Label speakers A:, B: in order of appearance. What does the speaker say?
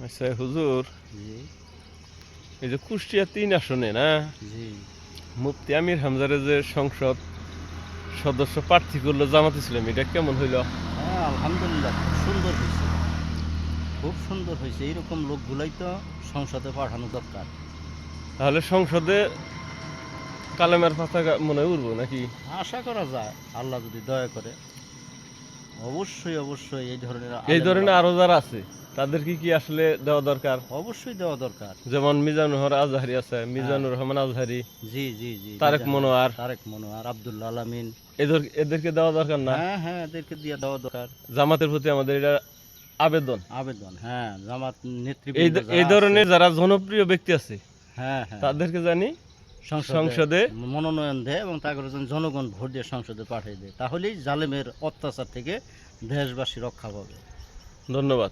A: আচ্ছা হুজুর,
B: জি
A: এই যে কুষ্টিয়া ৩ আসনে না
B: জি
A: মুফতি আমির হামজারে যে সংসদ সদস্য প্রার্থী করলো জামাত ইসলামী, এটা কেমন হইল?
B: হ্যাঁ আলহামদুলিল্লাহ খুব সুন্দর হয়েছে, খুব সুন্দর হয়েছে। এইরকম লোকগুলাই তো সংসদে পাঠানো দরকার।
A: তাহলে সংসদে কালেমার পতাকা মনে হয় উড়বো নাকি?
B: আশা করা যায় আল্লাহ যদি দয়া করে। অবশ্যই অবশ্যই এই ধরনের
A: এই
B: আলেম
A: ধরনের
B: ওলামা
A: আরো যারা আছে তাদেরকে কি আসলে দেওয়া দরকার?
B: অবশ্যই দেওয়া দরকার।
A: যেমন মিজানুর আজহারি আছে, মিজানুর রহমান আজহারি,
B: জি জি জি
A: তারেক
B: মিজানুর,
A: মনোয়ার,
B: তারেক মনোয়ার, আব্দুল্লাহ আলামিন।
A: এদেরকে দেওয়া দরকার না?
B: হ্যাঁ হ্যাঁ এদেরকে দিয়ে দেওয়া দরকার।
A: জামাতের প্রতি আমাদের এটা আবেদন।
B: আবেদন, হ্যাঁ জামাত
A: এই
B: নেতৃবৃন্দ
A: এই
B: যারা
A: ধরনের
B: আছে,
A: যারা জনপ্রিয় ব্যক্তি আছে
B: হ্যাঁ হ্যাঁ
A: তাদেরকে জানি
B: সংসদে
A: সংসদে
B: মনোনয়ন দেয় এবং তাকে যেন জনগণ ভোট দিয়ে সংসদে পাঠিয়ে দেয়, তাহলেই জালেমের অত্যাচার থেকে দেশবাসী রক্ষা পাবে।
A: ধন্যবাদ।